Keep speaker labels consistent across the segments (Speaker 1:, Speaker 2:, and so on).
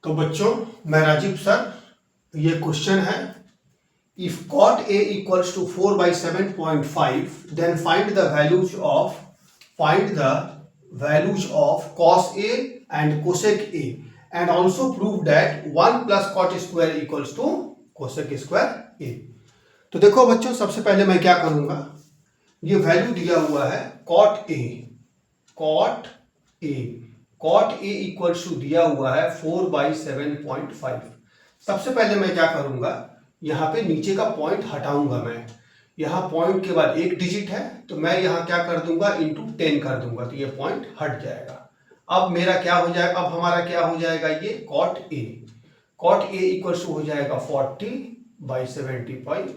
Speaker 1: तो बच्चों मैं राजीव सर, ये क्वेश्चन है if cot a equals to 4/7.5 then find the values of cos a and cosec a and also prove that 1 plus cot square equals to cosec square a। तो देखो बच्चों, सबसे पहले मैं क्या करूंगा, ये वैल्यू दिया हुआ है cot a इक्वल्स टू दिया हुआ है 4/7.5। सबसे पहले मैं क्या करूंगा, यहाँ पे नीचे का पॉइंट हटाऊंगा। मैं यहाँ पॉइंट के बाद एक डिजिट है तो मैं यहाँ क्या कर दूंगा, इंटू 10 कर दूंगा, तो ये पॉइंट हट जाएगा। अब मेरा क्या हो जाएगा, अब हमारा क्या हो जाएगा, ये cot a इक्वल्स टू हो जाएगा 40/75।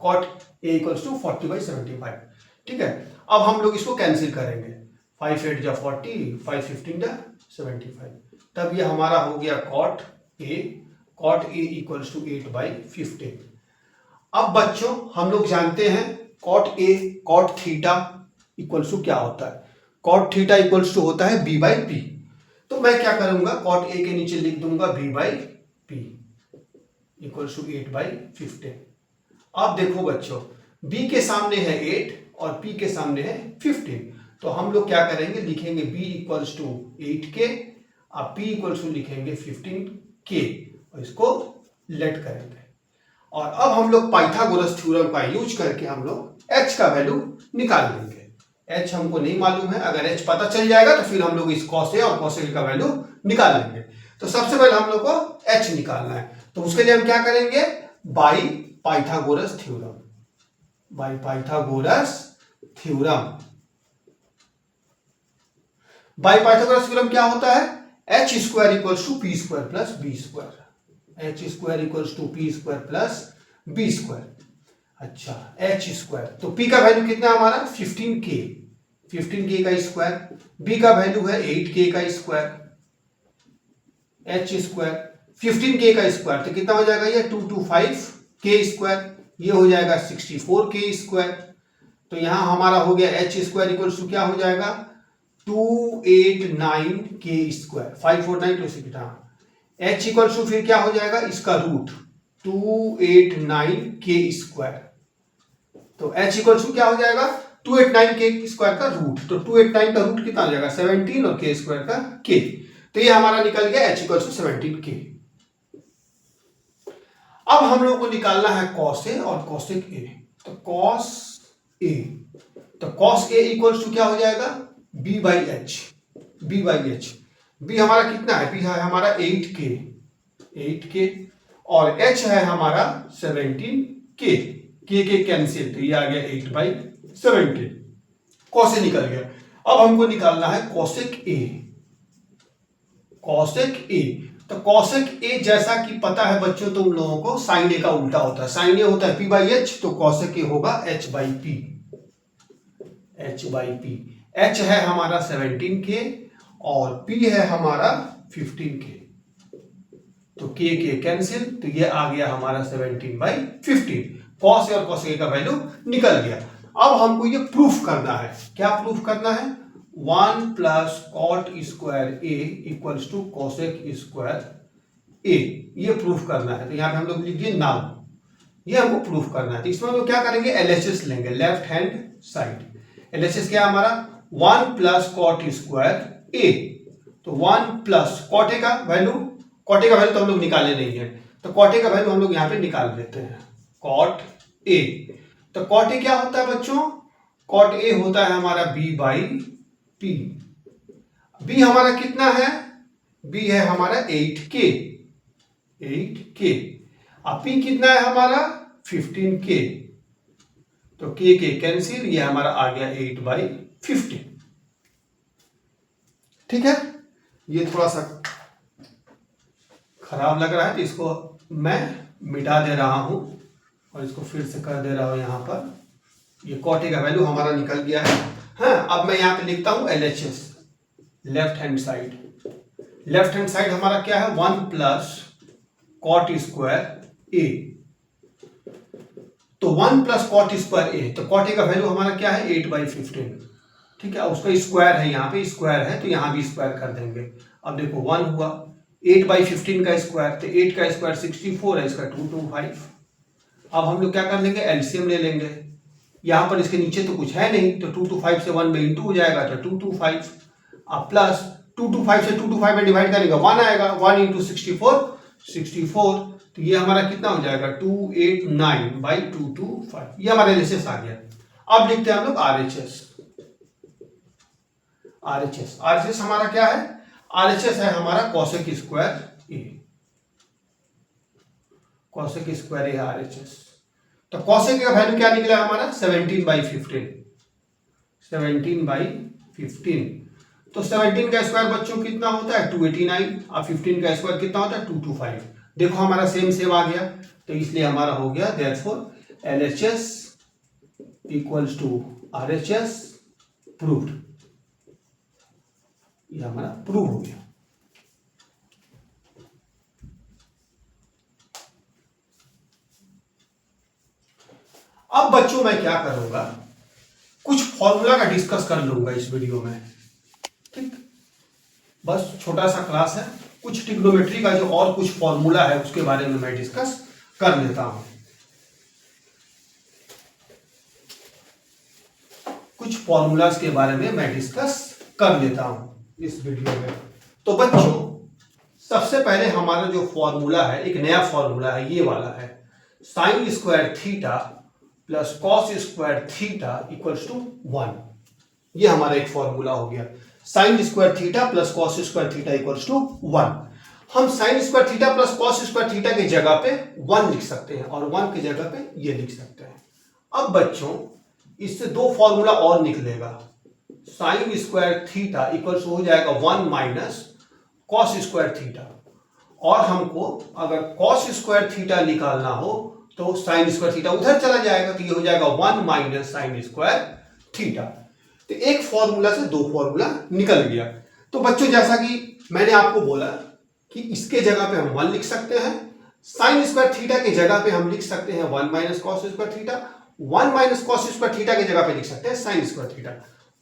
Speaker 1: cot a equals to 40/75। ठीक है, अब हम लोग इसको कैंसिल करेंगे, 5 8 जा 40, 5 15 जा 75, तब ये हमारा हो गया cot a इक्वल्स टू 8/15। अब बच्चों हम लोग जानते हैं cot थीटा इक्वल्स टू क्या होता है, cot थीटा इक्वल्स टू होता है b/p। तो मैं क्या करूंगा, cot a के नीचे लिख दूंगा b/p इक्वल्स टू 8/15। अब देखो बच्चों, b के सामने है 8 और p के सामने है 15, तो हम लोग क्या करेंगे, लिखेंगे b इक्वल्स टू 8k, अब p इक्वल्स टू लिखेंगे 15k और इसको लेट करेंगे। और अब हम लोग पाइथागोरस थ्योरम का यूज करके हम लोग h का वैल्यू निकाल लेंगे। h हमको नहीं मालूम है, अगर h पता चल जाएगा तो फिर हम लोग इस cos a और cos a का वैल्यू निकाल लेंगे। तो सबसे पहले हम लोग को h निकालना है, तो उसके लिए हम क्या करेंगे, by Pythagoras theorem. By Pythagoras theorem क्या होता है, h square equals to P square plus B square, h square equals to P square plus B square. अच्छा, h स्क्वायर, तो p का वैल्यू कितना हमारा 15k का स्क्वायर, b का वैल्यू है 8k का स्क्वायर, h स्क्वायर 15k का स्क्वायर तो कितना हो जाएगा, ये 225k स्क्वायर, ये हो जाएगा 64k स्क्वायर। तो यहां हमारा हो गया h स्क्वायर इक्वल्स टू क्या हो जाएगा 289k स्क्वायर, 549 तो इसी की h इक्वल्स टू फिर क्या हो जाएगा, इसका रूट 289k स्क्वायर। तो h इक्वल्स टू क्या हो जाएगा 289k स्क्वायर का रूट, तो 289 का रूट कितना हो जाएगा 17 और k स्क्वायर का k, तो ये हमारा निकल गया h इक्वल्स टू 17k। अब हम लोग को निकालना है cos a और cosec a। तो cos a इक्वल्स टू क्या हो जाएगा b/h। b हमारा कितना है, b है हमारा 8k और h है हमारा 17k, k कैंसिल, तो ये आ गया 8/17, cos a निकल गया। अब हमको निकालना है cosec a। तो cosec a जैसा कि पता है बच्चों तुम लोगों को, sin a का उल्टा होता है, sin a होता है p/h, तो cosec a होगा h/p। h है हमारा 17k और p है हमारा 15k, तो k कैंसिल, तो ये आ गया हमारा 17/15। cos a और cos a का वैल्यू निकल गया। अब हमको ये प्रूफ करना है, क्या प्रूफ करना है, 1 plus cot square a equals to cosec square a, ये प्रूफ करना है। तो यहाँ पे हम लोग लिख दिए नाउ, ये हमको प्रूफ करना है। तो इसमें हम लोग क्या करेंगे, LHS लेंगे, लेफ्ट हैंड साइड। LHS क्या हमारा 1 प्लस cot स्क्वायर a, तो 1 प्लस cot a का वैल्यू तो हम लोग निकाले नहीं है, तो cot a का वैल्यू हम लोग यहाँ पे निकाल देते हैं, cot a। तो cot a क्या होता है बच्चों, cot a होता है हमारा b/p। b हमारा कितना है, b है हमारा 8k, अब p कितना है हमारा 15k, तो k कैंसिल, ये हमारा आ गया 8/15। ठीक है, ये थोड़ा सा खराब लग रहा है तो इसको मैं मिटा दे रहा हूं और इसको फिर से कर दे रहा हूं। यहां पर ये cot a का वैल्यू हमारा निकल गया है। हाँ, अब मैं यहां पे लिखता हूं LHS, लेफ्ट हैंड साइड हमारा क्या है 1 प्लस cot स्क्वायर a, तो 1 प्लस cot स्क्वायर a, तो cot a का वैल्यू हमारा क्या है 8/15। ठीक है, उसका स्क्वायर है, यहाँ पे स्क्वायर है तो यहाँ भी स्क्वायर कर देंगे। अब देखो 1 हुआ, 8/15 का स्क्वायर, तो 8 का स्क्वायर 64 है, इसका 225। अब हम लोग क्या कर लेंगे, एलसीएम ले लेंगे। यहाँ पर इसके नीचे तो कुछ है नहीं, तो 225 से 1 में इंटू हो जाएगा तो 225, अब प्लस 225 से 225 में डिवाइड करेंगे 1 आएगा, 1 इंटू 64, तो ये हमारा कितना हो जाएगा 289/225। ये हमारा एलएचएस आ गया। अब लिखते हैं हम लोग आरएचएस। आरएचएस हमारा क्या है, आरएचएस है हमारा कोसेक स्क्वायर ए। कोसेक स्क्वायर ए आरएचएस। तो कोसेक का वैल्यू क्या निकला हमारा 17/15। 17/15, तो 17 का स्क्वायर बच्चों कितना होता है 289, और 15 का स्क्वायर कितना होता है 225। देखो हमारा सेम आ गया, तो इसलिए हमारा हो गया therefore LHS equals to RHS proved. ये हमारा प्रूव हो गया। अब बच्चों मैं क्या करूंगा, कुछ फॉर्मूला का डिस्कस कर लूंगा इस वीडियो में, ठीक। बस छोटा सा क्लास है, कुछ ट्रिग्नोमेट्री का जो और कुछ फॉर्मूला है उसके बारे में मैं डिस्कस कर लेता हूं। कुछ फॉर्मूलाज के बारे में मैं डिस्कस कर लेता हूं इस वीडियो में। तो बच्चों सबसे पहले हमारा जो फॉर्मूला है, एक नया फॉर्मूला है, ये वाला है, sine square theta plus cos square theta equals to 1। ये हमारा एक फॉर्मूला हो गया, sine square theta plus cos square theta equals to 1। हम sine square theta plus cos square theta की जगह पे 1 लिख सकते हैं और 1 की जगह पे ये लिख सकते हैं। अब बच्चों इससे दो फॉर्मूला और निकलेगा, साइन स्क्वायर थीटा इक्वल्स हो जाएगा 1 माइनस कॉस स्क्वायर थीटा, और हमको अगर कॉस स्क्वायर थीटा निकालना हो तो साइन स्क्वायर थीटा उधर चला जाएगा, तो ये हो जाएगा 1 माइनस साइन स्क्वायर थीटा। तो एक फॉर्मूला से दो फॉर्मूला निकल गया। तो बच्चों जैसा कि मैंने आपको बोला कि इसके जगह पे हम 1 लिख सकते हैं, साइन स्क्वायर थीटा की जगह पे हम लिख सकते हैं 1 minus cos square theta, 1 minus cos square theta की जगह पे लिख सकते हैं sign square theta,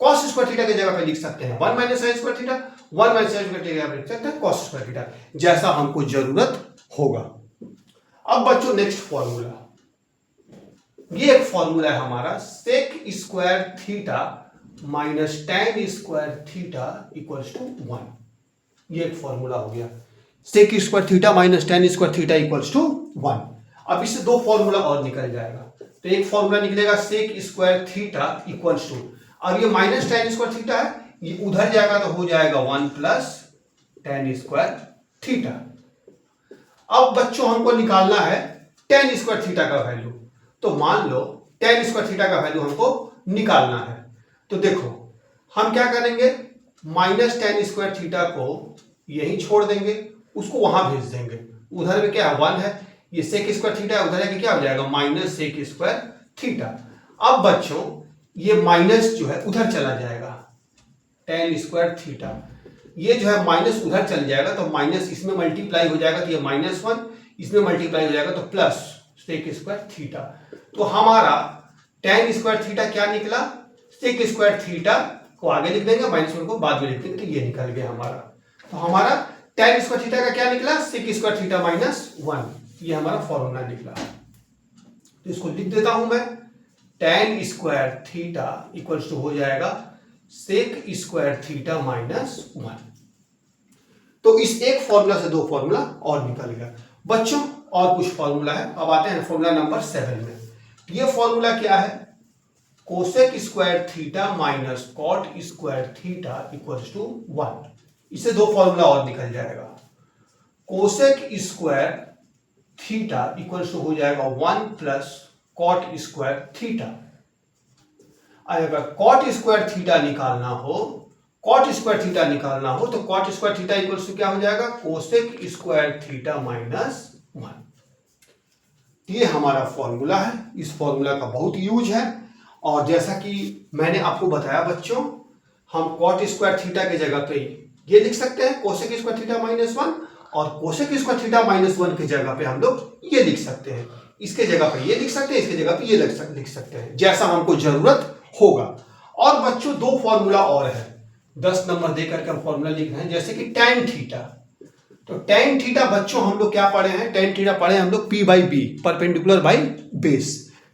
Speaker 1: cos square theta की जगह पे लिख सकते हैं 1 minus sign square theta, 1 minus sign square theta की जगह पे लिख सकते हैं कॉस स्क्वायर थीटा, जैसा हमको जरूरत होगा। अब बच्चों नेक्स्ट फॉर्मूला, ये एक फॉर्मूला है हमारा, sec square theta minus tan square theta equals to 1। ये एक फॉर्मूला हो गया, sec square theta minus tan square theta equals to 1। अब इससे दो फॉर्मूला और निकल जाएगा, तो एक फॉर्मूला निकलेगा sec square theta equals to, अब ये माइनस टेन स्क्वायर थीटा है, ये उधर जाएगा तो हो जाएगा 1 प्लस टेन स्क्वायर थीटा। अब बच्चों हमको निकालना है टेन स्क्वायर थीटा का वैल्यू, तो मान लो टेन स्क्वायर थीटा का वैल्यू हमको निकालना है। तो देखो हम क्या करेंगे, माइनस टेन स्क्वायर थीटा को यहीं छोड़ देंगे, उसको वहां भेज देंगे, उधर में क्या है 1 है, ये सेक स्क्वायर थीटा है, उधर है कि क्या हो जाएगा माइनस सेक स्क्वायर थीटा। अब बच्चों ये माइनस जो है उधर चला जाएगा, टेन स्क्वायर थीटा, ये जो है माइनस उधर चल जाएगा, तो माइनस इसमें मल्टीप्लाई हो जाएगा, तो ये -1 इसमें मल्टीप्लाई हो जाएगा, तो प्लस सेक स्क्वायर थीटा। तो हमारा टेन स्क्वायर थीटा क्या निकला, सेक स्क्वायर थीटा को आगे लिख देंगे, -1 को बाद में लिख देंगे, तो ये निकल गया हमारा। तो हमारा टेन स्क्वायर थीटा का क्या निकला, सेक स्क्वायर थीटा -1, ये हमारा फॉर्मूला निकला। तो इसको लिख देता हूं मैं, tan square theta equals to हो जाएगा सेक स्क्वायर थीटा -1। तो इस एक फॉर्मूला से दो फॉर्मूला और निकल गया। बच्चों और कुछ फॉर्मूला है, अब आते हैं फॉर्मूला नंबर 7 में। ये फॉर्मूला क्या है, cosec square theta minus cot square theta equals to 1। इससे दो फॉर्मूला और निकल जाएगा, cosec square theta equals to हो जाएगा 1 प्लस कॉट स्क्वायर थीटा। अगर कॉट स्क्वायर थीटा निकालना हो, कॉट स्क्वायर थीटा निकालना हो, तो cot square theta equals to क्या हो जाएगा, कोसेक स्क्वायर थीटा -1। ये हमारा फॉर्मूला है, इस फॉर्मूला का बहुत यूज है, और जैसा कि मैंने आपको बताया बच्चों, हम कॉट स्क्वायर थीटा की जगह पे ये लिख सकते हैं कोसेक स्क्वायर थीटा -1, और कोसेक स्क्वायर थीटा -1 की जगह पे हम लोग ये लिख सकते हैं, इसके जगह पे ये लिख सकते हैं, इसके जगह पे ये लिख सकते हैं, जैसा हमको जरूरत होगा। और बच्चों दो फॉर्मूला और है, 10 नंबर देकर के हम फॉर्मूला लिख रहे हैं, जैसे कि tan थीटा। तो टेन थीटा बच्चों हम लोग क्या पढ़े हैं, टेन थीटा पढ़े हम लोग P by B, perpendicular by base.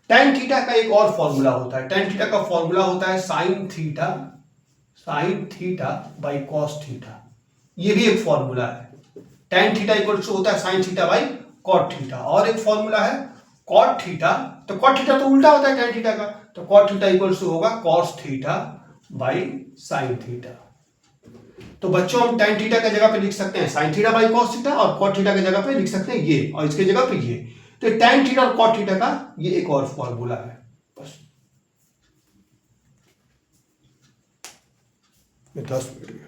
Speaker 1: Tan theta का एक और फॉर्मूला होता है, टेन थीटा का फॉर्मूला होता है sine theta by cos theta. ये भी एक फॉर्मूला है। टेन थीटा इक्वल टू होता है sine theta by cot theta. और एक फॉर्मूला है कॉट थीटा, तो कॉट थीटा तो उल्टा होता है टेन थीटा का, तो कॉट थीटा इक्वल टू होगा cos theta by sine theta. तो बच्चों हम टेन थीटा के जगह पे लिख सकते हैं sign theta by cos theta, और कॉट थीटा के जगह पे लिख सकते हैं ये, और इसके जगह पे ये। तो टेन थीटा और कॉट थीटा का ये एक और फॉर्मूला है। बस 10 मिनट